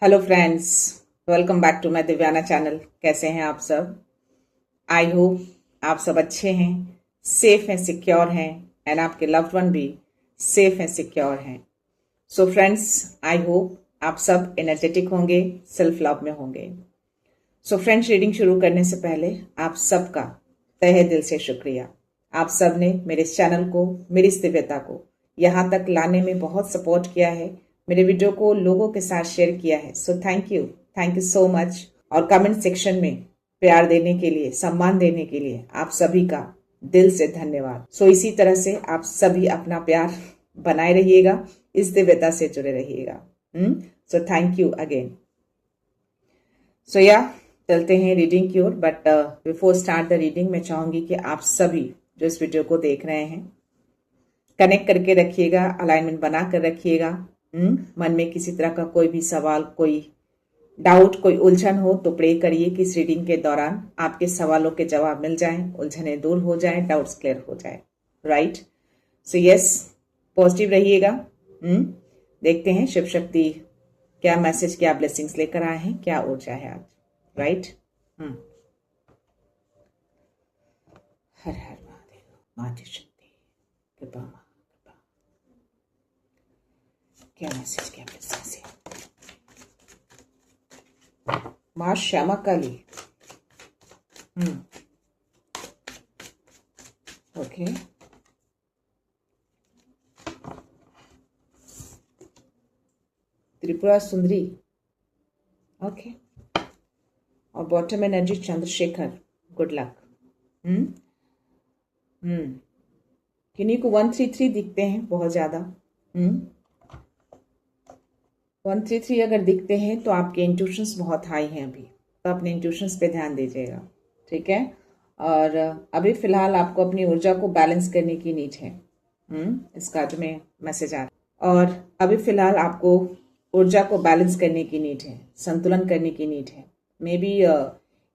Hello friends, welcome back to my Divyana channel. कैसे हैं आप सब? आई होप आप सब अच्छे हैं, सेफ हैं, सिक्योर हैं एंड आपके लव्ड वन भी सेफ हैं, सिक्योर हैं। सो फ्रेंड्स, आई होप आप सब एनर्जेटिक होंगे, सेल्फ लव में होंगे। सो फ्रेंड्स, रीडिंग शुरू करने से पहले आप सबका तहे दिल से शुक्रिया। आप सब ने मेरे इस चैनल को, मेरी इस दिव्यता को यहाँ तक लाने में बहुत सपोर्ट किया है, मेरे वीडियो को लोगों के साथ शेयर किया है। सो थैंक यू सो मच। और कमेंट सेक्शन में प्यार देने के लिए, सम्मान देने के लिए आप सभी का दिल से धन्यवाद। सो इसी तरह से आप सभी अपना प्यार बनाए रहिएगा, इस दिव्यता से जुड़े रहिएगा। So thank you again. So yeah चलते हैं रीडिंग की ओर। But before start the reading, मैं चाहूंगी कि आप सभी जो इस वीडियो को देख रहे हैं कनेक्ट करके रखिएगा, अलाइनमेंट बना कर रखिएगा। मन में किसी तरह का कोई भी सवाल, कोई डाउट, कोई उलझन हो तो प्रे करिए कि इस रीडिंग के दौरान आपके सवालों के जवाब मिल जाएं, उलझने दूर हो जाएं, डाउट्स क्लियर हो जाए। राइट? सो यस, पॉजिटिव रहिएगा। देखते हैं शिव शक्ति क्या मैसेज, क्या ब्लेसिंग्स लेकर आए हैं, क्या ऊर्जा है आज। राइट? हर हर महादेव, माता शक्ति, कृपा माँ, कृपा। क्या मैसेज, क्या ब्लेसिंग्स है? माँ श्यामा काली। ओके, त्रिपुरा सुंदरी। ओके, और bottom energy Chandrashekhar, good luck. किन्हीं को 133 दिखते हैं बहुत ज्यादा। 133 अगर दिखते हैं तो आपके इंट्यूशंस बहुत हाई हैं अभी, तो अपने इंट्यूशंस पे ध्यान दीजिएगा। ठीक है? और अभी फिलहाल आपको अपनी ऊर्जा को बैलेंस करने की नीड है। इस कार्ड में मैसेज आ रहा है। और अभी फिलहाल आपको ऊर्जा को बैलेंस करने की नीड है, संतुलन करने की नीड है। मे बी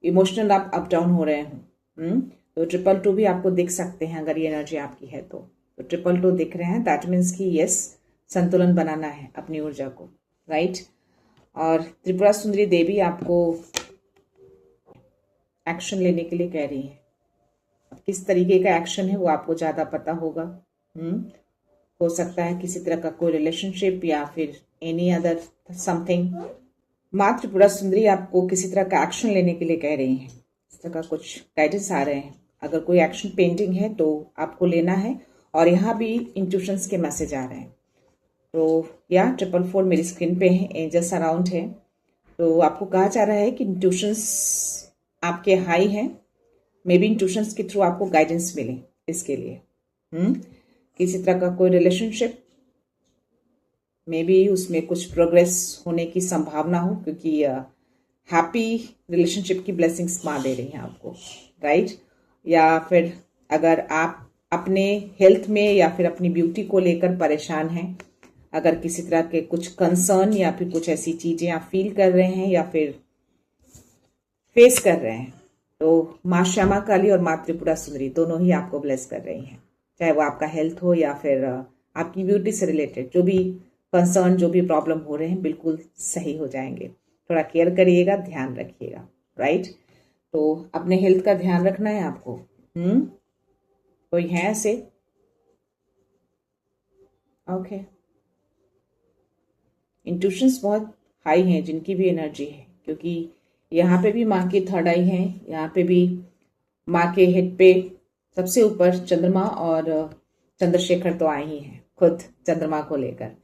इमोशनल आप अप डाउन हो रहे हों। तो 222 भी आपको दिख सकते हैं अगर ये एनर्जी आपकी है तो 222 दिख रहे हैं। दैट मीन्स कि यस, संतुलन बनाना है अपनी ऊर्जा को। राइट? और त्रिपुरा सुंदरी देवी आपको एक्शन लेने के लिए कह रही है। अब किस तरीके का एक्शन है वो आपको ज्यादा पता होगा। हो सकता है किसी तरह का कोई रिलेशनशिप या फिर एनी अदर समथिंग। माँ त्रिपुरा सुंदरी आपको किसी तरह का एक्शन लेने के लिए कह रही हैं। इस तरह का कुछ गाइडेंस आ रहे हैं। अगर कोई एक्शन पेंडिंग है तो आपको लेना है। और यहाँ भी इंट्यूशंस के मैसेज आ रहे हैं। तो या 444 मेरी स्क्रीन पे है, एंजल्स अराउंड है। तो आपको कहा जा रहा है कि इंट्यूशंस आपके हाई हैं। मे बी इंट्यूशंस के थ्रू आपको गाइडेंस मिले इसके लिए। किसी तरह का कोई रिलेशनशिप, मे बी उसमें कुछ प्रोग्रेस होने की संभावना हो, क्योंकि हैप्पी रिलेशनशिप की ब्लेसिंग्स माँ दे रही हैं आपको। राइट? या फिर अगर आप अपने हेल्थ में या फिर अपनी ब्यूटी को लेकर परेशान हैं, अगर किसी तरह के कुछ कंसर्न या फिर कुछ ऐसी चीजें आप फील कर रहे हैं या फिर फेस कर रहे हैं, तो माँ श्यामा काली और माँ त्रिपुरा सुंदरी दोनों ही आपको ब्लेस कर रही हैं। चाहे वो आपका हेल्थ हो या फिर आपकी ब्यूटी से रिलेटेड जो भी कंसर्न, जो भी प्रॉब्लम हो रहे हैं, बिल्कुल सही हो जाएंगे। थोड़ा केयर करिएगा, ध्यान रखिएगा। राइट? तो अपने हेल्थ का ध्यान रखना है आपको। कोई है ऐसे? ओके, इंट्यूशंस बहुत हाई हैं जिनकी भी एनर्जी है, क्योंकि यहाँ पे भी माँ की थर्ड आई है। यहाँ पे भी माँ के हेड पे सबसे ऊपर चंद्रमा और चंद्रशेखर तो आए ही हैं, खुद चंद्रमा को लेकर।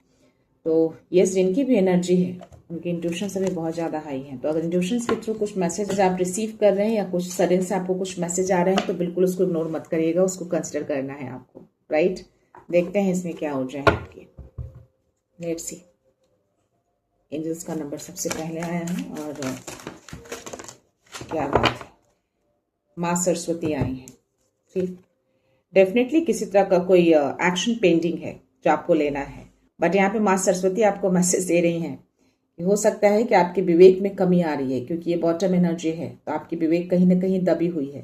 तो यस, जिनकी भी एनर्जी है उनकी इंट्यूशंस अभी बहुत ज़्यादा हाई है। तो अगर इंट्यूशंस के थ्रू कुछ मैसेज आप रिसीव कर रहे हैं या कुछ सडन से आपको कुछ मैसेज आ रहे हैं तो बिल्कुल उसको इग्नोर मत करिएगा, उसको कंसिडर करना है आपको। राइट? देखते हैं इसमें क्या ऊर्जा है आपकी। Let's see. एंजल्स का नंबर सबसे पहले आया है और क्या बात है, माँ सरस्वती आई है। ठीक, डेफिनेटली किसी तरह का कोई एक्शन पेंडिंग है जो आपको लेना है। बट यहाँ पे माँ सरस्वती आपको मैसेज दे रही हैं कि हो सकता है कि आपके विवेक में कमी आ रही है, क्योंकि ये बॉटम एनर्जी है तो आपकी विवेक कहीं ना कहीं दबी हुई है।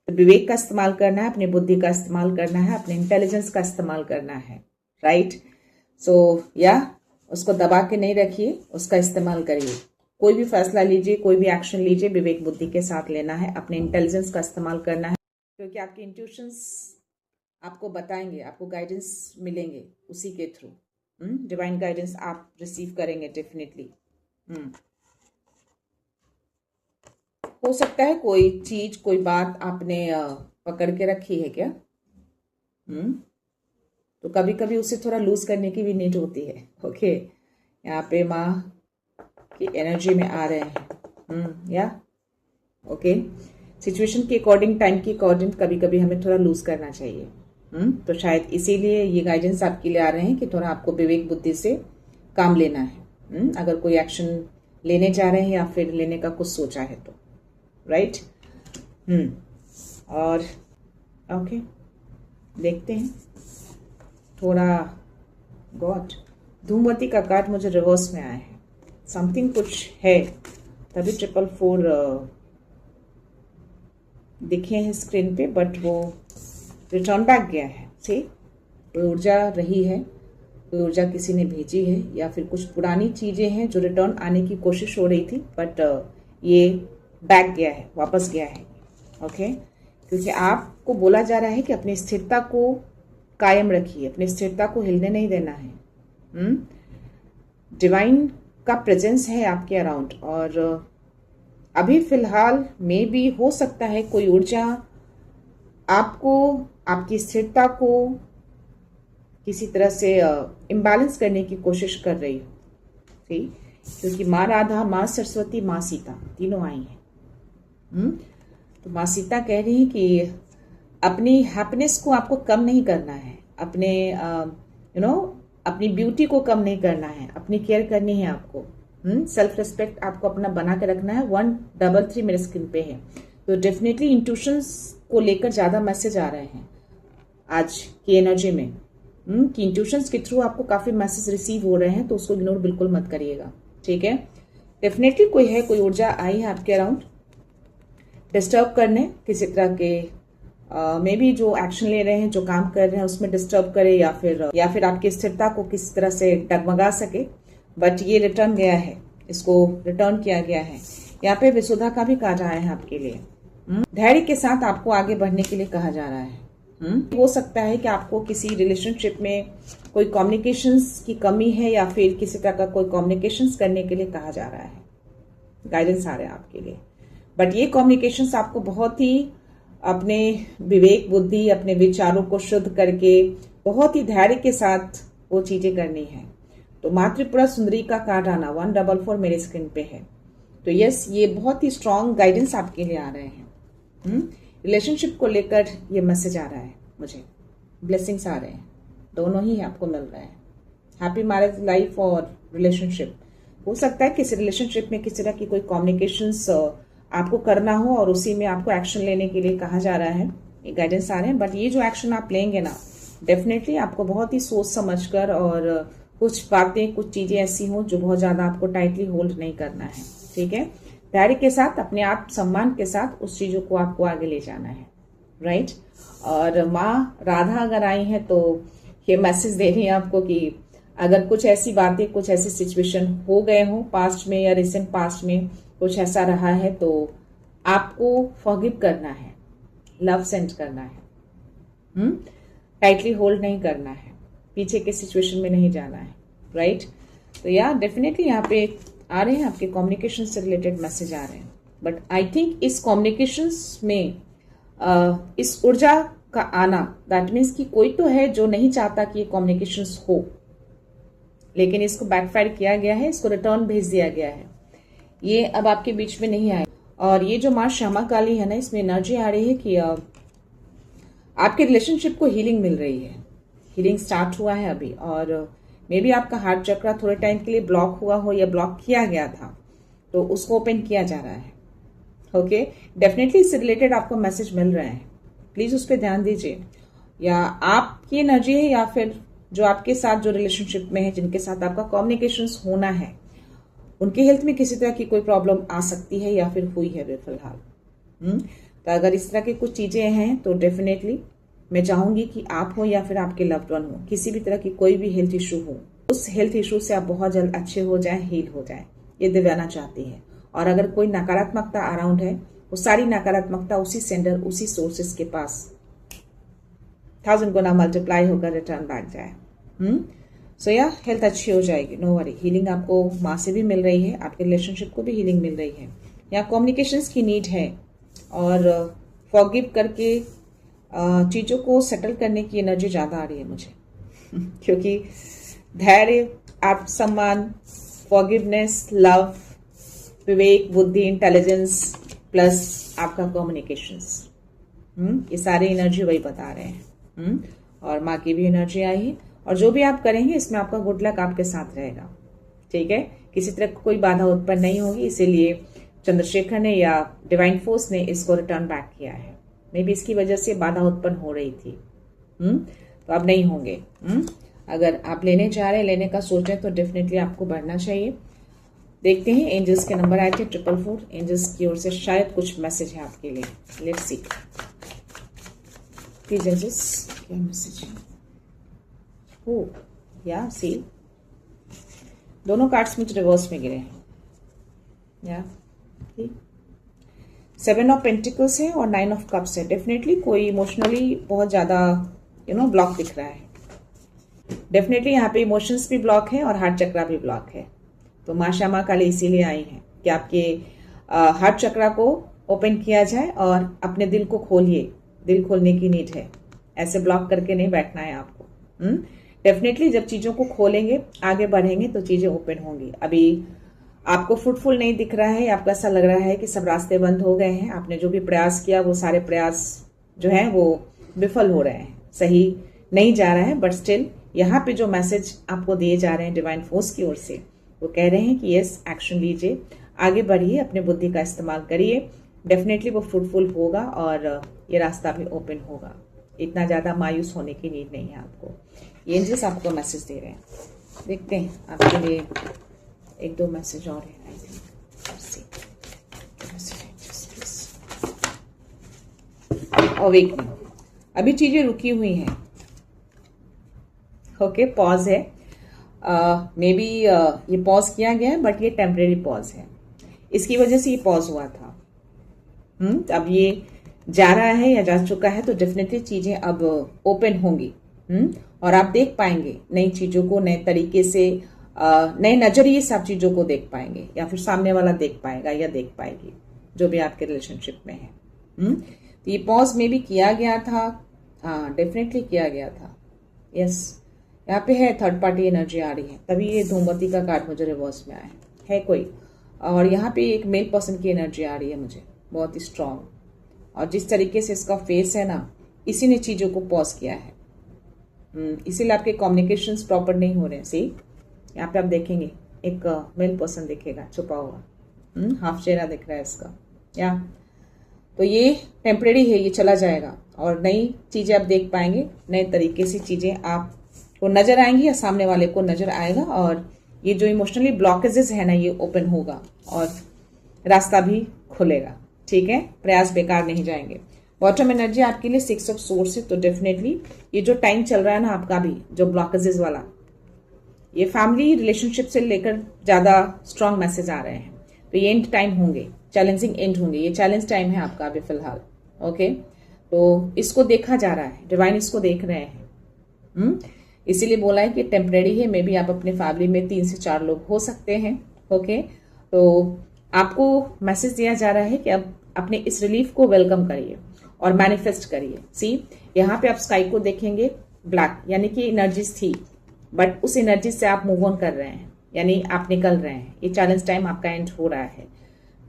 तो विवेक का इस्तेमाल करना है, अपनी बुद्धि का इस्तेमाल करना है, अपने इंटेलिजेंस का इस्तेमाल करना है। राइट? सो या उसको दबा के नहीं रखिए, उसका इस्तेमाल करिए। कोई भी फैसला लीजिए, कोई भी एक्शन लीजिए, विवेक बुद्धि के साथ लेना है, अपने इंटेलिजेंस का इस्तेमाल करना है, क्योंकि आपके इंट्यूशंस आपको बताएंगे, आपको गाइडेंस मिलेंगे उसी के थ्रू। डिवाइन गाइडेंस आप रिसीव करेंगे डेफिनेटली। हो सकता है कोई चीज, कोई बात आपने पकड़ के रखी है क्या, तो कभी कभी उसे थोड़ा लूज करने की भी नीड होती है। ओके, यहाँ पे माँ की एनर्जी में आ रहे हैं या ओके, सिचुएशन के अकॉर्डिंग, टाइम के अकॉर्डिंग कभी कभी हमें थोड़ा लूज करना चाहिए। तो शायद इसीलिए ये गाइडेंस आपके लिए आ रहे हैं कि थोड़ा आपको विवेक बुद्धि से काम लेना है। अगर कोई एक्शन लेने जा रहे हैं या फिर लेने का कुछ सोचा है तो, राइट। और ओके, देखते हैं थोड़ा। गॉड, धूमवती का कार्ड मुझे रिवर्स में आया है। समथिंग कुछ है, तभी 444 दिखे हैं स्क्रीन पे, बट वो रिटर्न बैक गया है। सी, कोई ऊर्जा रही है, कोई ऊर्जा किसी ने भेजी है, या फिर कुछ पुरानी चीजें हैं जो रिटर्न आने की कोशिश हो रही थी, बट ये बैक गया है, वापस गया है। ओके, क्योंकि आपको बोला जा रहा है कि अपनी स्थिरता को कायम रखिए, अपनी स्थिरता को हिलने नहीं देना है। डिवाइन का प्रेजेंस है आपके अराउंड, और अभी फिलहाल में भी हो सकता है कोई ऊर्जा आपको, आपकी स्थिरता को किसी तरह से इम्बैलेंस करने की कोशिश कर रही हो। ठीक, क्योंकि माँ राधा, माँ सरस्वती, माँ सीता तीनों आई हैं। तो माँ सीता कह रही है कि अपनी हैप्पीनेस को आपको कम नहीं करना है, अपने अपनी ब्यूटी को कम नहीं करना है, अपनी केयर करनी है आपको। सेल्फ रिस्पेक्ट आपको अपना बना के रखना है। 133 मेरे स्क्रीन पे है, तो डेफिनेटली इंट्यूशंस को लेकर ज्यादा मैसेज आ रहे हैं आज की एनर्जी में। कि इंट्यूशंस के थ्रू आपको काफी मैसेज रिसीव हो रहे हैं, तो उसको इग्नोर बिल्कुल मत करिएगा। ठीक है, डेफिनेटली कोई है, कोई ऊर्जा आई है आपके अराउंड डिस्टर्ब करने, किसी तरह के मे बी जो एक्शन ले रहे हैं, जो काम कर रहे हैं उसमें डिस्टर्ब करे, या फिर आपकी स्थिरता को किसी तरह से डगमगा सके। बट ये रिटर्न गया है, इसको रिटर्न किया गया है। यहाँ पे विसुधा का भी कार्ड आया है आपके लिए। धैर्य के साथ आपको आगे बढ़ने के लिए कहा जा रहा है। हो सकता है कि आपको किसी रिलेशनशिप में कोई कम्युनिकेशंस की कमी है, या फिर किसी तरह का कोई कम्युनिकेशंस करने के लिए कहा जा रहा है। गाइडेंस आ रहा है आपके लिए, बट ये कम्युनिकेशंस आपको बहुत ही अपने विवेक बुद्धि, अपने विचारों को शुद्ध करके बहुत ही धैर्य के साथ वो चीजें करनी है। तो मातृपुरा सुंदरी का कार्ड आना 144 मेरे स्क्रीन पे है। तो यस, ये बहुत ही स्ट्रॉन्ग गाइडेंस आपके लिए आ रहे हैं। रिलेशनशिप को लेकर ये मैसेज आ रहा है मुझे, ब्लेसिंग्स आ रहे हैं, दोनों ही आपको मिल रहे हैं। हैप्पी मैरिज लाइफ और रिलेशनशिप। हो सकता है किसी रिलेशनशिप में किसी तरह की कोई कम्युनिकेशंस आपको करना हो, और उसी में आपको एक्शन लेने के लिए कहा जा रहा है, ये गाइडेंस आ रहे हैं। बट ये जो एक्शन आप लेंगे ना, डेफिनेटली आपको बहुत ही सोच समझकर, और कुछ बातें, कुछ चीजें ऐसी हों जो बहुत ज्यादा आपको टाइटली होल्ड नहीं करना है। ठीक है, धैर्य के साथ, अपने आप सम्मान के साथ उस चीजों को आपको आगे ले जाना है, राइट। और माँ राधा अगर आई है तो ये मैसेज दे रही है आपको कि अगर कुछ ऐसी बातें, कुछ ऐसी सिचुएशन हो गए हो पास्ट में या रिसेंट पास्ट में, कुछ ऐसा रहा है, तो आपको फॉरगिव करना है, लव सेंड करना है, टाइटली होल्ड नहीं करना है, पीछे के सिचुएशन में नहीं जाना है, राइट। तो या डेफिनेटली यहाँ पे आ रहे हैं आपके कम्युनिकेशन से रिलेटेड मैसेज आ रहे हैं। बट आई थिंक इस कम्युनिकेशन में इस ऊर्जा का आना, दैट मीन्स कि कोई तो है जो नहीं चाहता कि ये कम्युनिकेशन हो, लेकिन इसको बैकफायर किया गया है, इसको रिटर्न भेज दिया गया है, ये अब आपके बीच में नहीं आए। और ये जो माँ श्यामा काली है ना, इसमें एनर्जी आ रही है कि आपके रिलेशनशिप को हीलिंग मिल रही है, हीलिंग स्टार्ट हुआ है अभी। और मे बी आपका हार्ट चक्रा थोड़े टाइम के लिए ब्लॉक हुआ हो या ब्लॉक किया गया था, तो उसको ओपन किया जा रहा है। ओके, डेफिनेटली इससे रिलेटेड आपको मैसेज मिल रहे हैं, प्लीज उस पर ध्यान दीजिए। या आपकी एनर्जी है, या फिर जो आपके साथ जो रिलेशनशिप में है, जिनके साथ आपका कम्युनिकेशन होना है, उनके हेल्थ में किसी तरह की कोई प्रॉब्लम आ सकती है या फिर हुई है फिलहाल। तो अगर इस तरह की कुछ चीजें हैं तो डेफिनेटली मैं चाहूंगी कि आप हो या फिर आपके लव्ड वन हो, किसी भी तरह की कोई भी हेल्थ इश्यू हो, उस हेल्थ इशू से आप बहुत जल्द अच्छे हो जाएं, हील हो जाएं, ये दिव्याना चाहती है। और अगर कोई नकारात्मकता अराउंड है, वो सारी नकारात्मकता उसी सेंडर, उसी सोर्सेस के पास 1000 गुना मल्टीप्लाई होकर रिटर्न बैक जाए। सो या हेल्थ अच्छी हो जाएगी, नो वरी। हीलिंग आपको माँ से भी मिल रही है, आपके रिलेशनशिप को भी हीलिंग मिल रही है। यहाँ कम्युनिकेशंस की नीड है और फॉरगिव करके चीज़ों को सेटल करने की एनर्जी ज़्यादा आ रही है मुझे क्योंकि धैर्य, आत्मसम्मान, फॉरगिवनेस, लव, विवेक, बुद्धि, इंटेलिजेंस प्लस आपका कम्युनिकेशंस, ये सारी एनर्जी वही बता रहे हैं। और माँ की भी एनर्जी आई है। और जो भी आप करेंगे इसमें आपका गुड लक आपके साथ रहेगा, ठीक है। किसी तरह कोई बाधा उत्पन्न नहीं होगी, इसीलिए चंद्रशेखर ने या डिवाइन फोर्स ने इसको रिटर्न बैक किया है। मे बी इसकी वजह से बाधा उत्पन्न हो रही थी, तो अब नहीं होंगे। अगर आप लेने जा रहे हैं, लेने का सोच रहे हैं, तो डेफिनेटली आपको बढ़ना चाहिए। देखते हैं एंजल्स के नंबर आए थे 444। एंजल्स की ओर से शायद कुछ मैसेज है आपके लिए। लेट्स सी प्लीज एंजल्स, क्या मैसेज है। ओ या सी, दोनों कार्ड्स मुझे रिवर्स में गिरे हैं। या 7 ऑफ पेंटिकल्स है और 9 ऑफ कप्स है। डेफिनेटली कोई इमोशनली बहुत ज्यादा ब्लॉक दिख रहा है। डेफिनेटली यहाँ पे इमोशंस भी ब्लॉक है और हार्ट चक्रा भी ब्लॉक है। तो माँ श्यामा काली इसीलिए आई है कि आपके हार्ट चक्रा को ओपन किया जाए और अपने दिल को खोलिए। दिल खोलने की नीड है, ऐसे ब्लॉक करके नहीं बैठना है आपको। डेफिनेटली जब चीजों को खोलेंगे, आगे बढ़ेंगे, तो चीजें ओपन होंगी। अभी आपको फ्रूटफुल नहीं दिख रहा है, आपको ऐसा लग रहा है कि सब रास्ते बंद हो गए हैं। आपने जो भी प्रयास किया वो सारे प्रयास जो है वो विफल हो रहे हैं, सही नहीं जा रहा है। बट स्टिल यहाँ पे जो मैसेज आपको दिए जा रहे हैं डिवाइन फोर्स की ओर से, वो कह रहे हैं कि यस, एक्शन लीजिए, आगे बढ़िए, अपने बुद्धि का इस्तेमाल करिए। डेफिनेटली वो फ्रूटफुल होगा और ये रास्ता भी ओपन होगा। इतना ज्यादा मायूस होने की नीड नहीं है आपको। ये एंजल्स आपको मैसेज दे रहे हैं। देखते हैं आपके लिए 1-2 मैसेज और है। आई थिंक अवेकनिंग, अभी चीजें रुकी हुई हैं। ओके, पॉज है। मे बी ये पॉज किया गया है, बट ये टेम्परेरी पॉज है। इसकी वजह से ये पॉज हुआ था। अब ये जा रहा है या जा चुका है, तो डेफिनेटली चीजें अब ओपन होंगी। और आप देख पाएंगे नई चीजों को, नए तरीके से, नए नजरिए से आप चीजों को देख पाएंगे, या फिर सामने वाला देख पाएगा या देख पाएगी, जो भी आपके रिलेशनशिप में है। तो ये पॉज में भी किया गया था। हाँ, डेफिनेटली किया गया था। यस, यहाँ पे है थर्ड पार्टी एनर्जी आ रही है, तभी ये धूमबत्ती का कार्ड मुझे रिवर्स में आया है कोई। और यहाँ पे एक मेल पर्सन की एनर्जी आ रही है मुझे, बहुत ही स्ट्रांग। और जिस तरीके से इसका फेस है ना, इसी ने चीजों को पॉज किया है। इसीलिए आपके कम्युनिकेशंस प्रॉपर नहीं हो रहे हैं। सी, यहाँ पे आप देखेंगे एक मेल पर्सन दिखेगा छुपा हुआ, हाफ चेहरा दिख रहा है इसका। या तो ये टेम्परेरी है, ये चला जाएगा और नई चीजें आप देख पाएंगे। नए तरीके से चीजें आपको नजर आएंगी या सामने वाले को नजर आएगा। और ये जो इमोशनली ब्लॉकेजेस है ना, ये ओपन होगा और रास्ता भी खुलेगा। ठीक है, प्रयास बेकार नहीं जाएंगे। बॉटम एनर्जी आपके लिए 6 ऑफ सोर्स है। तो डेफिनेटली ये जो टाइम चल रहा है ना आपका भी, जो ब्लॉकेजेस वाला, ये फैमिली रिलेशनशिप से लेकर ज्यादा स्ट्रांग मैसेज आ रहे हैं। तो ये एंड टाइम होंगे, चैलेंजिंग एंड होंगे। ये चैलेंज टाइम है आपका अभी फिलहाल। ओके, तो इसको देखा जा रहा है, डिवाइन इसको देख रहे हैं। इसीलिए बोला है कि टेम्परेरी है। मे बी आप अपने फैमिली में 3 से 4 लोग हो सकते हैं। ओके, तो आपको मैसेज दिया जा रहा है कि अब अपने इस रिलीफ को वेलकम करिए और मैनिफेस्ट करिए। सी, यहाँ पे आप स्काई को देखेंगे ब्लैक, यानी कि एनर्जीज थी, बट उस एनर्जी से आप मूव ऑन कर रहे हैं, यानी आप निकल रहे हैं। ये चैलेंज टाइम आपका एंड हो रहा है।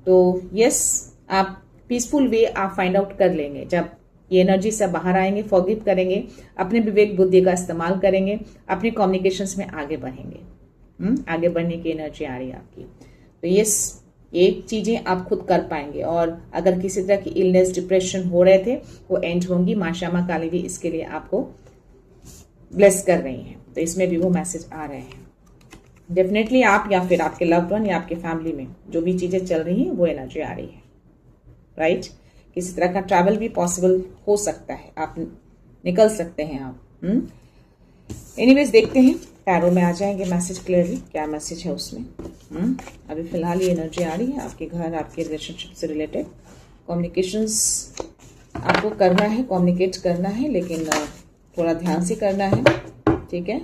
तो यस, आप पीसफुल वे आप फाइंड आउट कर लेंगे जब ये एनर्जी से बाहर आएंगे, फॉरगिव करेंगे, अपने विवेक बुद्धि का इस्तेमाल करेंगे, अपने कम्युनिकेशंस में आगे बढ़ेंगे। आगे बढ़ने की एनर्जी आ रही है आपकी। तो यस, ये चीजें आप खुद कर पाएंगे। और अगर किसी तरह की इलनेस, डिप्रेशन हो रहे थे, वो एंड होंगी। माँ श्यामा काली भी इसके लिए आपको ब्लेस कर रही हैं। तो इसमें भी वो मैसेज आ रहे हैं। डेफिनेटली आप या फिर आपके लव्ड वन या आपके फैमिली में जो भी चीजें चल रही हैं, वो एनर्जी आ रही है। राइट, किसी तरह का ट्रैवल भी पॉसिबल हो सकता है, आप निकल सकते हैं आप। एनीवेज, देखते हैं टैरो में आ जाएंगे मैसेज क्लियरली, क्या मैसेज है उसमें। अभी फिलहाल ये एनर्जी आ रही है आपके घर, आपके रिलेशनशिप से रिलेटेड। कम्युनिकेशंस आपको करना है, कम्युनिकेट करना है, लेकिन थोड़ा ध्यान से करना है, ठीक है।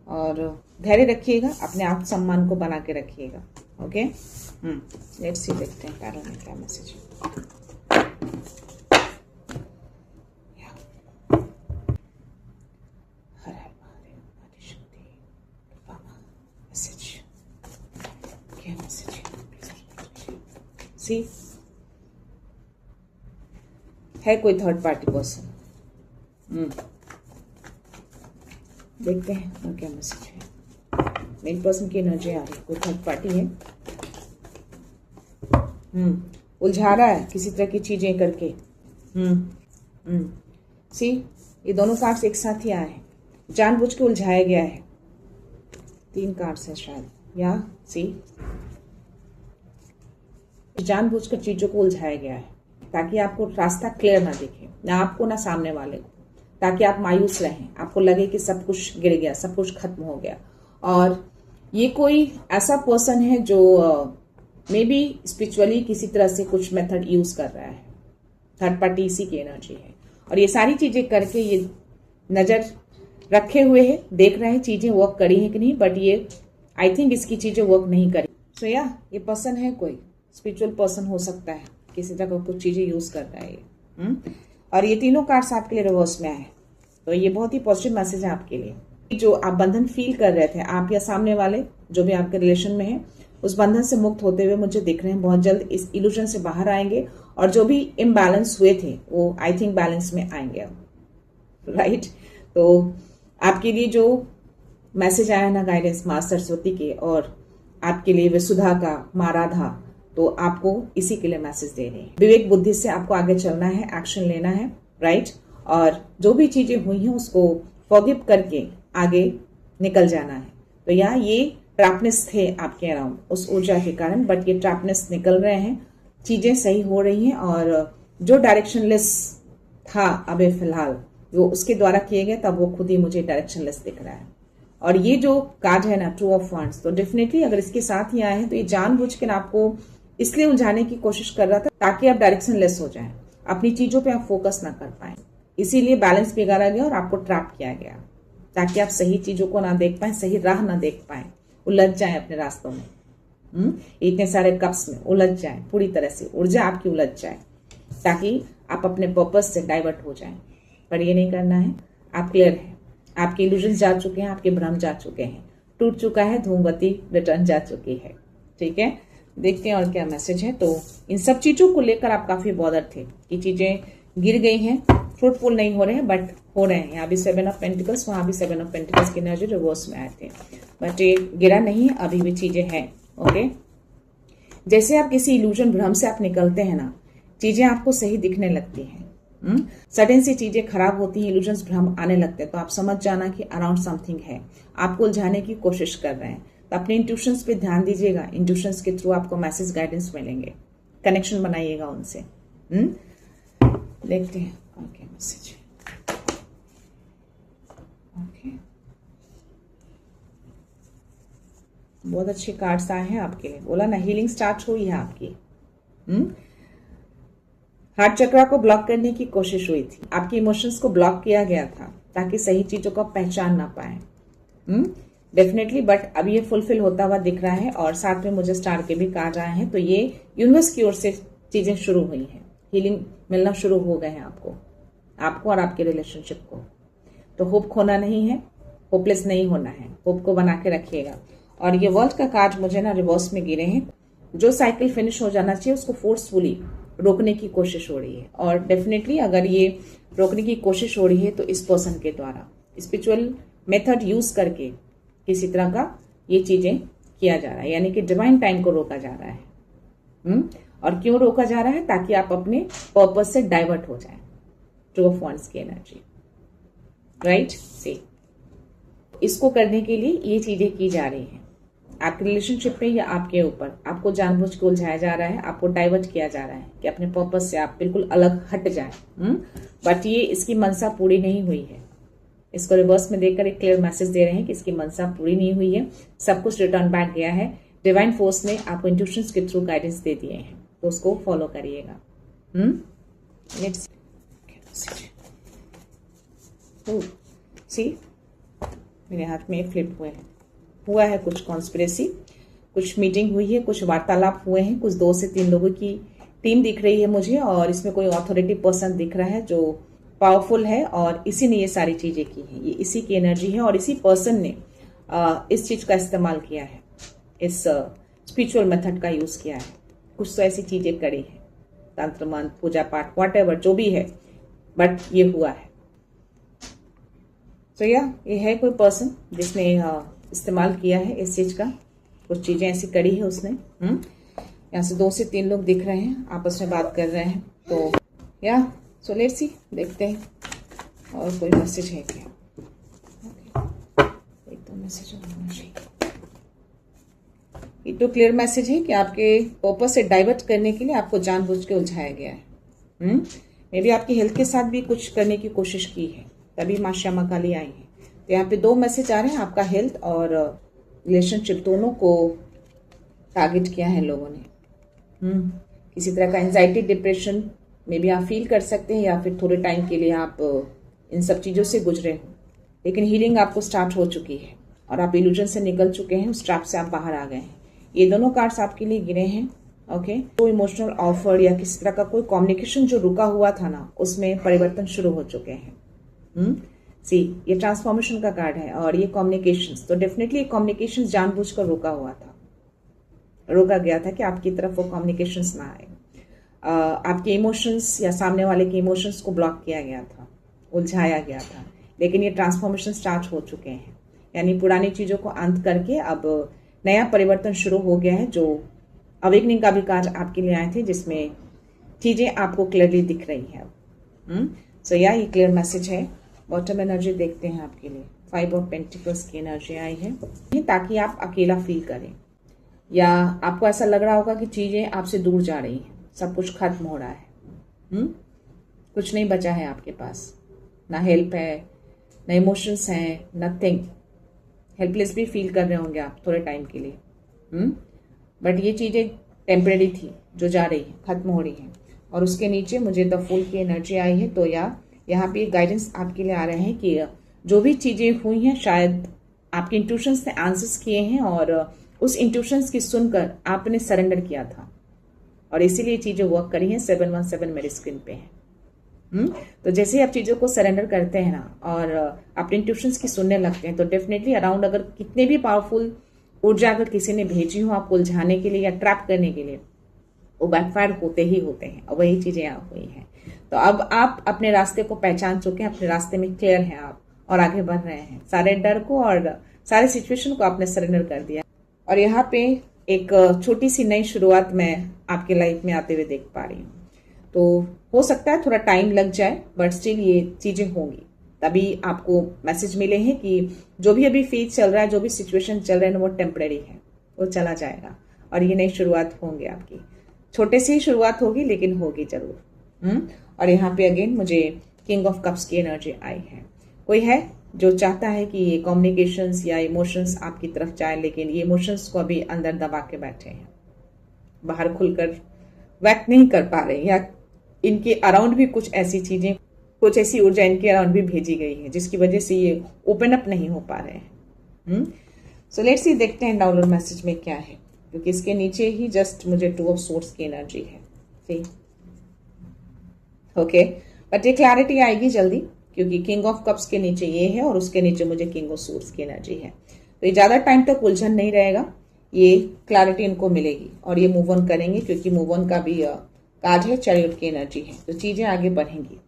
और धैर्य रखिएगा, अपने आत्मसम्मान को बना के रखिएगा। ओके, लेट्स सी, देखते हैं टैरो में क्या मैसेज है। सी है कोई थर्ड पार्टी पर्सन, देखते हैं और क्या मैसेज है। मेन पर्सन की एनर्जी आ रही है, कोई थर्ड पार्टी है, उलझा रहा है किसी तरह की चीजें करके। सी ये दोनों कार्ड्स एक साथ ही आए हैं, जानबूझ के उलझाया गया है। 3 कार्ड्स है शायद, या सी जानबूझकर चीजों को उलझाया गया है ताकि आपको रास्ता क्लियर ना दिखे, ना आपको ना सामने वाले को, ताकि आप मायूस रहें, आपको लगे कि सब कुछ गिर गया, सब कुछ खत्म हो गया। और ये कोई ऐसा पर्सन है जो मे बी स्पिरिचुअली किसी तरह से कुछ मेथड यूज कर रहा है। थर्ड पार्टी इसी की एनर्जी है, और ये सारी चीजें करके ये नजर रखे हुए है, देख रहे हैं चीजें वर्क करी है कि नहीं, बट ये आई थिंक इसकी चीजें वर्क नहीं करी। सो या ये पर्सन है, कोई स्पिरिचुअल पर्सन हो सकता है, किसी तरह का कुछ चीजें यूज कर रहा है ये। और ये तीनों कार्ड्स आपके लिए रिवर्स में आए, तो ये बहुत ही पॉजिटिव मैसेज है आपके लिए। जो आप बंधन फील कर रहे थे, आप या सामने वाले जो भी आपके रिलेशन में है, उस बंधन से मुक्त होते हुए मुझे दिख रहे हैं, बहुत जल्द इस इल्यूजन से बाहर आएंगे, और जो भी इम्बैलेंस हुए थे वो आई थिंक बैलेंस में आएंगे अब, राइट। तो आपके लिए जो मैसेज आया ना गाइडेंस माँ सरस्वती के, और आपके लिए वसुधा का, माँ राधा, तो आपको इसी के लिए मैसेज दे रहे हैं। विवेक बुद्धि से आपको आगे चलना है, एक्शन लेना है, राइट। और जो भी चीजें हुई हैं उसको फॉरगिव करके आगे निकल जाना है। तो यहाँ ये ट्रैपनेस थे आपके अराउंड उस ऊर्जा के कारण, बट ये ट्रैपनेस निकल रहे हैं, चीजें सही हो रही हैं, और जो डायरेक्शनलेस था अभी फिलहाल वो उसके द्वारा किए गए, तब वो खुद ही मुझे डायरेक्शनलेस दिख रहा है। और ये जो कार्ड है ना, टू ऑफ वांड्स, तो डेफिनेटली अगर इसके साथ ही आए हैं तो ये जानबूझकर आपको इसलिए उलझाने की कोशिश कर रहा था ताकि आप डायरेक्शन लेस हो जाएं, अपनी चीजों पे आप फोकस ना कर पाए, इसीलिए बैलेंस बिगाड़ा गया और आपको ट्रैप किया गया, ताकि आप सही चीजों को ना देख पाए, सही राह ना देख पाए, उलझ जाएं अपने रास्तों में। इतने सारे कप्स में उलझ जाएं, पूरी तरह से ऊर्जा आपकी उलझ जाए, ताकि आप अपने पर्पस से डाइवर्ट हो जाएं। पर ये नहीं करना है, आप क्लियर है, आपके इल्यूजन जा चुके हैं, आपके भ्रम जा चुके हैं, टूट चुका है, धूमवती रिटर्न जा चुकी है, ठीक है। देखते हैं और क्या मैसेज है। तो इन सब चीजों को लेकर आप काफी बॉदर थे कि चीजें गिर गई हैं, फ्रूटफुल नहीं हो रहे हैं, बट हो रहे हैं। यहाँ भी 7 ऑफ पेंटिकल्स, वहां भी 7 ऑफ पेंटिकल्स की एनर्जी रिवर्स में आए थे, बट ये गिरा नहीं है, अभी भी चीजें हैं। ओके, जैसे आप किसी इल्यूजन भ्रम से आप निकलते हैं ना, चीजें आपको सही दिखने लगती हैं, सडन सी चीजें खराब होती हैं, इल्यूजन्स भ्रम आने लगते हैं, तो आप समझ जाना कि अराउंड समथिंग है, आपको उलझाने की कोशिश कर रहे हैं। तो अपने इंट्यूशंस पे ध्यान दीजिएगा, इंट्यूशंस के थ्रू आपको मैसेज गाइडेंस मिलेंगे, कनेक्शन बनाइएगा उनसे। देखते हैं ओके मैसेज। ओके, बहुत अच्छे कार्ड्स आए हैं आपके लिए, बोला ना हीलिंग स्टार्ट हुई है आपकी। हार्ट चक्रा को ब्लॉक करने की कोशिश हुई थी, आपके इमोशंस को ब्लॉक किया गया था ताकि सही चीजों को पहचान ना पाए, डेफिनेटली। बट अब ये फुलफिल होता हुआ दिख रहा है, और साथ में मुझे स्टार के भी कार्ड आए हैं, तो ये यूनिवर्स की ओर से चीजें शुरू हुई हैं, हीलिंग मिलना शुरू हो गए हैं आपको और आपके रिलेशनशिप को। तो होप खोना नहीं है, होपलेस नहीं होना है, होप को बना के रखिएगा। और ये वर्ल्ड का कार्ड मुझे ना रिवर्स में गिरे हैं, जो साइकिल फिनिश हो जाना चाहिए उसको फोर्सफुली रोकने की कोशिश हो रही है, और डेफिनेटली अगर ये रोकने की कोशिश हो रही है तो इस पर्सन के द्वारा स्पिरिचुअल मेथड यूज करके किसी तरह का ये चीजें किया जा रहा है, यानी कि डिवाइन टाइम को रोका जा रहा है। और क्यों रोका जा रहा है? ताकि आप अपने पर्पस से डाइवर्ट हो जाए। टू ऑफ वांड्स की एनर्जी, राइट। सी, इसको करने के लिए ये चीजें की जा रही हैं आपके रिलेशनशिप पे या आपके ऊपर। आपको जानबूझ के उलझाया जा रहा है, आपको डाइवर्ट किया जा रहा है कि अपने पर्पस से आप बिल्कुल अलग हट जाएं। बट ये इसकी मनसा पूरी नहीं हुई है, इसको रिवर्स में देखकर एक क्लियर मैसेज दे रहे हैं कि इसकी मनसा पूरी नहीं हुई है, सब कुछ रिटर्न बैक गया है। डिवाइन फोर्स ने आपको इंट्यूशंस के थ्रू गाइडेंस दे दिए हैं, तो उसको फॉलो करिएगा। लेट्स सी, मेरे हाथ में फ्लिप हुआ है कुछ कॉन्स्पिरेसी, कुछ मीटिंग हुई है, कुछ वार्तालाप हुए हैं, कुछ 2 से 3 लोगों की टीम दिख रही है मुझे, और इसमें कोई ऑथोरिटी पर्सन दिख रहा है जो पावरफुल है, और इसी ने ये सारी चीजें की हैं। ये इसी की एनर्जी है, और इसी पर्सन ने इस चीज का इस्तेमाल किया है, इस स्पिरिचुअल मेथड का यूज किया है, कुछ तो ऐसी चीजें करी है, तंत्र मंत्र पूजा पाठ व्हाटएवर जो भी है, बट ये हुआ है। तो ये है कोई पर्सन जिसने इस्तेमाल किया है इस चीज का, कुछ चीजें ऐसी करी है उसने। यहाँ से 2 से 3 लोग दिख रहे हैं, आपस में बात कर रहे हैं। तो सो लेट्स सी, देखते हैं और कोई मैसेज है क्या। एक तो मैसेज होना चाहिए, ये तो क्लियर मैसेज है कि आपके पर्पस से डाइवर्ट करने के लिए आपको जानबूझ के उलझाया गया है। मे बी आपकी हेल्थ के साथ भी कुछ करने की कोशिश की है, तभी माँ श्यामा काली आई है। तो यहाँ पे 2 मैसेज आ रहे हैं, आपका हेल्थ और रिलेशनशिप दोनों को टारगेट किया है लोगों ने। किसी तरह का एंजाइटी डिप्रेशन में भी आप फील कर सकते हैं, या फिर थोड़े टाइम के लिए आप इन सब चीज़ों से गुजरे हो, लेकिन हीलिंग आपको स्टार्ट हो चुकी है और आप इल्यूजन से निकल चुके हैं, उस ट्रैप से आप बाहर आ गए हैं। ये दोनों कार्ड्स आपके लिए गिरे हैं। ओके, तो इमोशनल ऑफर या किसी तरह का कोई कम्युनिकेशन जो रुका हुआ था ना, उसमें परिवर्तन शुरू हो चुके हैं। सी, ये ट्रांसफॉर्मेशन का कार्ड है, और ये कम्युनिकेशंस, तो डेफिनेटली कम्युनिकेशंस जानबूझकर रुका हुआ था, रोका गया था कि आपकी तरफ वो कम्युनिकेशंस ना आए। आपके इमोशंस या सामने वाले के इमोशंस को ब्लॉक किया गया था, उलझाया गया था, लेकिन ये ट्रांसफॉर्मेशन स्टार्ट हो चुके हैं, यानी पुरानी चीजों को अंत करके अब नया परिवर्तन शुरू हो गया है। जो अवेकनिंग का भी कार्य आपके लिए आए थे, जिसमें चीजें आपको क्लियरली दिख रही है। सो ये क्लियर मैसेज है। बॉटम एनर्जी देखते हैं आपके लिए। 5 ऑफ पेंटिकल्स की एनर्जी आई है, ताकि आप अकेला फील करें, या आपको ऐसा लग रहा होगा कि चीजें आपसे दूर जा रही हैं, सब कुछ खत्म हो रहा है। कुछ नहीं बचा है आपके पास, ना हेल्प है, ना इमोशंस हैं, नथिंग। हेल्पलेस भी फील कर रहे होंगे आप थोड़े टाइम के लिए। बट ये चीजें टेम्परेरी थी जो जा रही है, खत्म हो रही है। और उसके नीचे मुझे द फूल की एनर्जी आई है। तो यहाँ पे गाइडेंस आपके लिए आ रहे हैं कि जो भी चीजें हुई हैं, शायद आपके इंट्यूशंस ने आंसर्स किए हैं, और उस इंट्यूशंस की सुनकर आपने सरेंडर किया था, और इसीलिए चीजें वर्क करी हैं। 717 मेरी स्क्रीन पे है। तो जैसे ही आप चीजों को सरेंडर करते हैं ना, और अपने इंट्यूशंस की सुनने लगते हैं, तो डेफिनेटली अराउंड अगर कितने भी पावरफुल ऊर्जा अगर किसी ने भेजी हो आपको उलझाने के लिए या ट्रैप करने के लिए, वो बैकफायर होते ही होते हैं, और वही चीजें हुई हैं। तो अब आप अपने रास्ते को पहचान चुके हैं, अपने रास्ते में क्लियर हैं आप, और आगे बढ़ रहे हैं। सारे डर को और सारे सिचुएशन को आपने सरेंडर कर दिया, और यहाँ पे एक छोटी सी नई शुरुआत मैं आपके लाइफ में आते हुए देख पा रही हूँ। तो हो सकता है थोड़ा टाइम लग जाए, बट स्टिल ये चीजें होंगी। तभी आपको मैसेज मिले हैं कि जो भी अभी फेज चल रहा है, जो भी सिचुएशन चल रहा है, वो टेम्परेरी है, वो चला जाएगा, और ये नई शुरुआत होंगी आपकी। छोटे से ही शुरुआत होगी, लेकिन होगी जरूर। और यहाँ पे अगेन मुझे किंग ऑफ कप्स की एनर्जी आई है। कोई है जो चाहता है कि ये कम्युनिकेशंस या इमोशंस आपकी तरफ जाए, लेकिन ये इमोशंस को अभी अंदर दबा के बैठे हैं, बाहर खुलकर व्यक्त नहीं कर पा रहे, या इनके अराउंड भी कुछ ऐसी चीजें, कुछ ऐसी ऊर्जा इनके अराउंड भी भेजी गई है, जिसकी वजह से ये ओपन अप नहीं हो पा रहे हैं। सो लेट्स सी, देखते हैं डाउनलोड मैसेज में क्या है, क्योंकि इसके नीचे ही जस्ट मुझे 2 ऑफ सोर्स की एनर्जी है। सी, ओके, बट ये क्लैरिटी आएगी जल्दी, क्योंकि किंग ऑफ कप्स के नीचे ये है, और उसके नीचे मुझे किंग ऑफ सोर्स की एनर्जी है। तो ये ज्यादा टाइम तक उलझन नहीं रहेगा, ये क्लैरिटी इनको मिलेगी, और ये मूव ऑन करेंगे, क्योंकि मूव ऑन का भी कार्ड है, चैरियट की एनर्जी है। तो चीजें आगे बढ़ेंगी,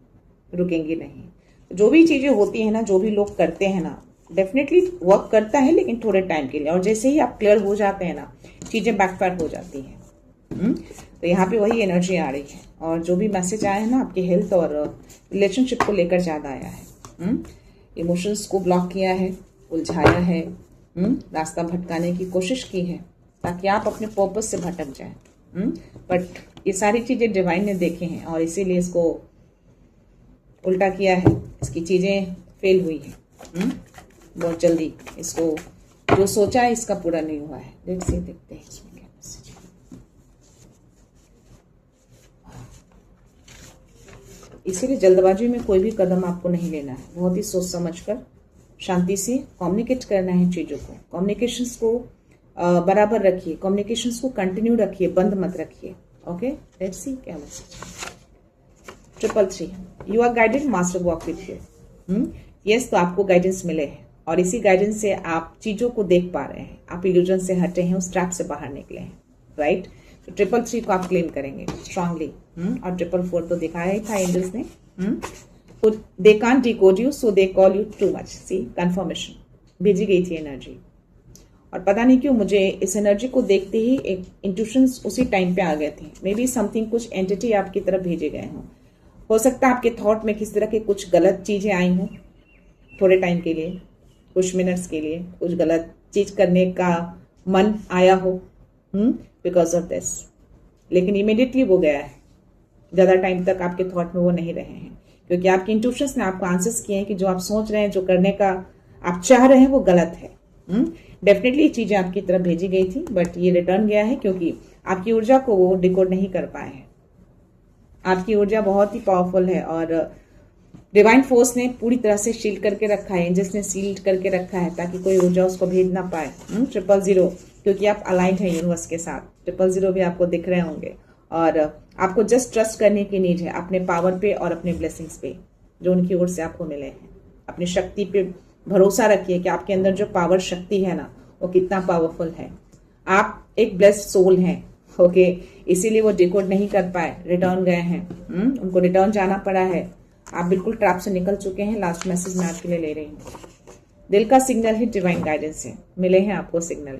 रुकेंगी नहीं। जो भी चीजें होती है ना, जो भी लोग करते हैं ना, डेफिनेटली वर्क करता है, लेकिन थोड़े टाइम के लिए, और जैसे ही आप क्लियर हो जाते हैं ना, चीजें बैकफायर हो जाती हैं। तो यहाँ पे वही एनर्जी आ रही है, और जो भी मैसेज आया है ना, आपके हेल्थ और रिलेशनशिप को लेकर ज्यादा आया है। इमोशंस को ब्लॉक किया है, उलझाया है, रास्ता भटकाने की कोशिश की है, ताकि आप अपने पर्पस से भटक जाए। बट ये सारी चीजें डिवाइन ने देखे हैं, और इसीलिए इसको उल्टा किया है, इसकी चीजें फेल हुई है। बहुत जल्दी इसको जो सोचा है इसका पूरा नहीं हुआ है। लेट्स सी, देखते हैं इसमें क्या मैसेज है। इसीलिए जल्दबाजी में कोई भी कदम आपको नहीं लेना है, बहुत ही सोच समझकर शांति से कम्युनिकेट करना है चीजों को। कम्युनिकेशंस को बराबर रखिए, कम्युनिकेशंस को कंटिन्यू रखिए, बंद मत रखिए। ओके, लेट्स सी क्या message. 333, you are guided, master walk with you. Yes, तो आपको गाइडेंस मिले हैं और इसी गाइडेंस से आप चीजों को देख पा रहे हैं, आप इल्यूजन से हटे हैं, उस ट्रैप से बाहर निकले हैं, राइट। तो 333 को आप क्लेम करेंगे स्ट्रांगली। और 444 तो दिखाया ही था एंजल्स ने। They can't decode you so they call you too much. See, confirmation भेजी गई थी एनर्जी, और पता नहीं क्यों मुझे इस एनर्जी को देखते ही एक इंट्यूशंस उसी टाइम पे आ गए थे। मे बी समथिंग, कुछ एंटिटी आपकी तरफ भेजे गए हों। हो सकता है आपके थॉट में किस तरह की कुछ गलत चीजें आई हों थोड़े टाइम के लिए, कुछ मिनट्स के लिए, कुछ गलत चीज करने का मन आया हो बिकॉज ऑफ दिस, लेकिन इमीडिएटली वो गया है। ज्यादा टाइम तक आपके थॉट में वो नहीं रहे हैं, क्योंकि आपके इंट्यूशंस ने आपको आंसर्स किए हैं कि जो आप सोच रहे हैं, जो करने का आप चाह रहे हैं, वो गलत है। डेफिनेटली ये चीजें आपकी तरफ भेजी गई थी, बट ये रिटर्न गया है क्योंकि आपकी ऊर्जा को वो डिकोड नहीं कर पाए हैं। आपकी ऊर्जा बहुत ही पावरफुल है और डिवाइन फोर्स ने पूरी तरह से शील्ड करके रखा है, एंजल्स ने सील्ड करके रखा है ताकि कोई ऊर्जा उसको भेज ना पाए। 000, क्योंकि आप अलाइंड है यूनिवर्स के साथ। 000 भी आपको दिख रहे होंगे, और आपको जस्ट ट्रस्ट करने की नीड है अपने पावर पे और अपने ब्लेसिंग्स पे जो उनकी ओर से आपको मिले हैं। अपनी शक्ति पे भरोसा रखिए कि आपके अंदर जो पावर शक्ति है ना, वो कितना पावरफुल है। आप एक ब्लेस्ड सोल हैं, ओके, इसीलिए वो डिकोड नहीं कर पाए, रिटर्न गए हैं। उनको रिटर्न जाना पड़ा है। आप बिल्कुल ट्रैप से निकल चुके हैं। लास्ट मैसेज मैं आपके लिए ले रही हूँ। दिल का सिग्नल ही डिवाइन गाइडेंस से मिले हैं आपको सिग्नल,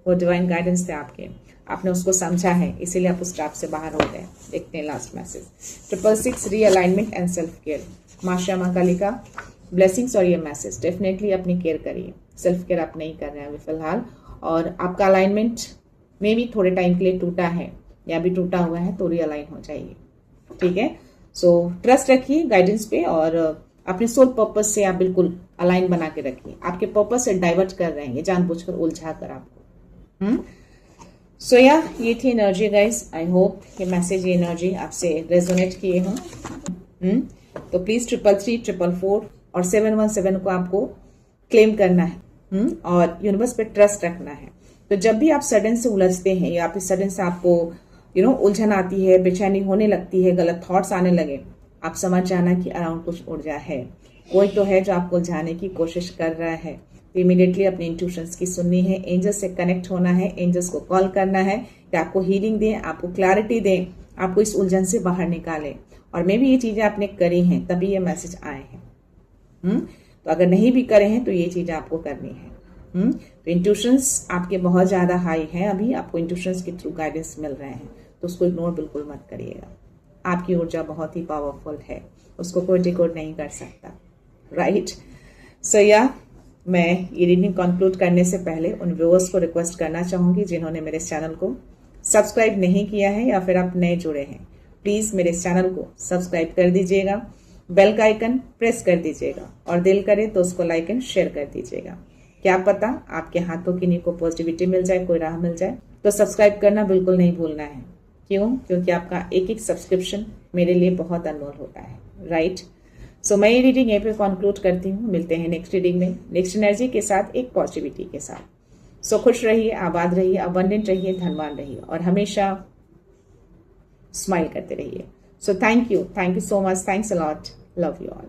वो डिवाइन गाइडेंस थे आपके, आपने उसको समझा है, इसीलिए आप उस ट्रैप से बाहर हो गए। देखते हैं last message. 666, realignment and self care. माँ श्यामा काली का ब्लेसिंग्स और ये मैसेज, डेफिनेटली अपनी केयर करिए। सेल्फ केयर आप नहीं कर रहे हैं अभी फिलहाल, और आपका अलाइनमेंट में भी थोड़े टाइम के लिए टूटा है या भी टूटा हुआ है, तो रीअलाइन हो जाइए, ठीक है। सो ट्रस्ट रखिए गाइडेंस पे, और अपने सोल पर्पस से आप बिल्कुल अलाइन बना के रखिए। आपके पर्पस से डाइवर्ट कर रहे हैं ये जानबूझकर, उलझा कर आपको। सो या ये थी एनर्जी गाइस। आई होप ये मैसेज, ये एनर्जी आपसे रेजोनेट किए हों। तो प्लीज 333, 444 और 717 को आपको क्लेम करना है और यूनिवर्स पे ट्रस्ट रखना है। तो जब भी आप सडन से उलझते हैं या फिर सडन से आपको उलझन आती है, बेचैनी होने लगती है, गलत थॉट्स आने लगे, आप समझ जाना कि अराउंड कुछ ऊर्जा है, कोई तो है जो आपको उलझाने की कोशिश कर रहा है। तो इमीडिएटली अपने इंट्यूशंस की सुननी है, एंजल्स से कनेक्ट होना है, एंजल्स को कॉल करना है कि आपको हीलिंग दें, आपको क्लैरिटी दें, आपको इस उलझन से बाहर निकालें। और मे भी ये चीजें आपने करी हैं तभी ये मैसेज आए हैं। तो अगर नहीं भी करे हैं तो ये चीजें आपको करनी है। तो इंट्यूशंस आपके बहुत ज्यादा हाई हैं, अभी आपको इंट्यूशंस के थ्रू गाइडेंस मिल रहे हैं, तो उसको इग्नोर बिल्कुल मत करिएगा। आपकी ऊर्जा बहुत ही पावरफुल है, उसको कोई डिकोड नहीं कर सकता, राइट। सो या मैं ये रीडिंग कंक्लूड करने से पहले उन व्यूअर्स को रिक्वेस्ट करना चाहूंगी जिन्होंने मेरे चैनल को सब्सक्राइब नहीं किया है या फिर आप नए जुड़े हैं, प्लीज मेरे चैनल को सब्सक्राइब कर दीजिएगा, बेल का आइकन प्रेस कर दीजिएगा, और दिल करे तो उसको लाइक एंड शेयर कर दीजिएगा। क्या पता आपके हाथों की को पॉजिटिविटी मिल जाए, कोई राह मिल जाए। तो सब्सक्राइब करना बिल्कुल नहीं भूलना है। क्यों? क्योंकि आपका एक एक सब्सक्रिप्शन मेरे लिए बहुत अनमोल होता है, राइट। सो मैं ये रीडिंग यहीं पे कंक्लूड करती हूँ। मिलते हैं नेक्स्ट रीडिंग में, नेक्स्ट एनर्जी के साथ, एक पॉजिटिविटी के साथ। सो खुश रहिए, आबाद रहिए, अबंडेंट रहिए, धनवान रहिए, और हमेशा स्माइल करते रहिए। सो thank you so much, thanks a lot, love you all.